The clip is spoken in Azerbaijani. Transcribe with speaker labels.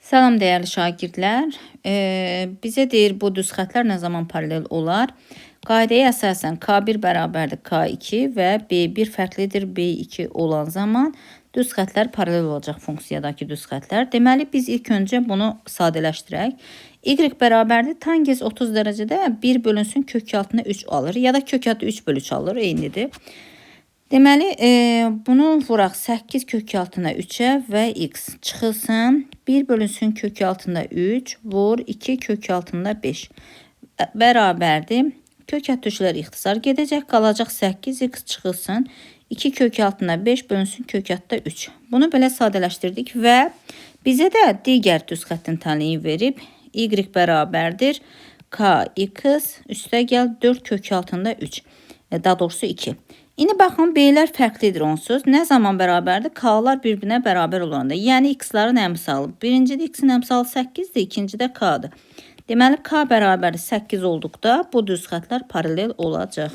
Speaker 1: Salam dəyərli şagirdlər. Bizə deyir bu düz xətlər nə zaman paralel olar? Qaydaya əsasən K1 bərabərdir K2 və B1 fərqlidir B2 olan zaman düz xətlər paralel olacaq funksiyadakı düz xətlər. Deməli biz ilk öncə bunu sadələşdirək. Y bərabərdir tangens 30 dərəcədə 1 bölünsün kök altına 3 alır ya da kök altı 3 bölü 3 alır, eynidir. Deməli, bunu vuraq 8 kök altına 3'ə və x çıxılsın. 1 bölünsün kök altında 3, vur 2 kök altında 5. Bərabərdir. Kök ətüşlər ixtisar gedəcək, qalacaq 8, x çıxılsın. 2 kök altında 5 bölünsün kök altında 3. Bunu belə sadələşdirdik və bizə də digər düz xəttin tənliyi verib. Y bərabərdir kx üstə gəl 4 kök altında 3. Daha doğrusu 2. İndi baxın, b'lər fərqlidir onsuz. Nə zaman bərabərdir? K'lar bir-birinə bərabər olanda. Yəni x-ların əmsalı. Birincidə x-in əmsalı 8-dir, ikincidə k'dır. Deməli, k bərabərdir 8 olduqda bu düz xətlər paralel olacaq.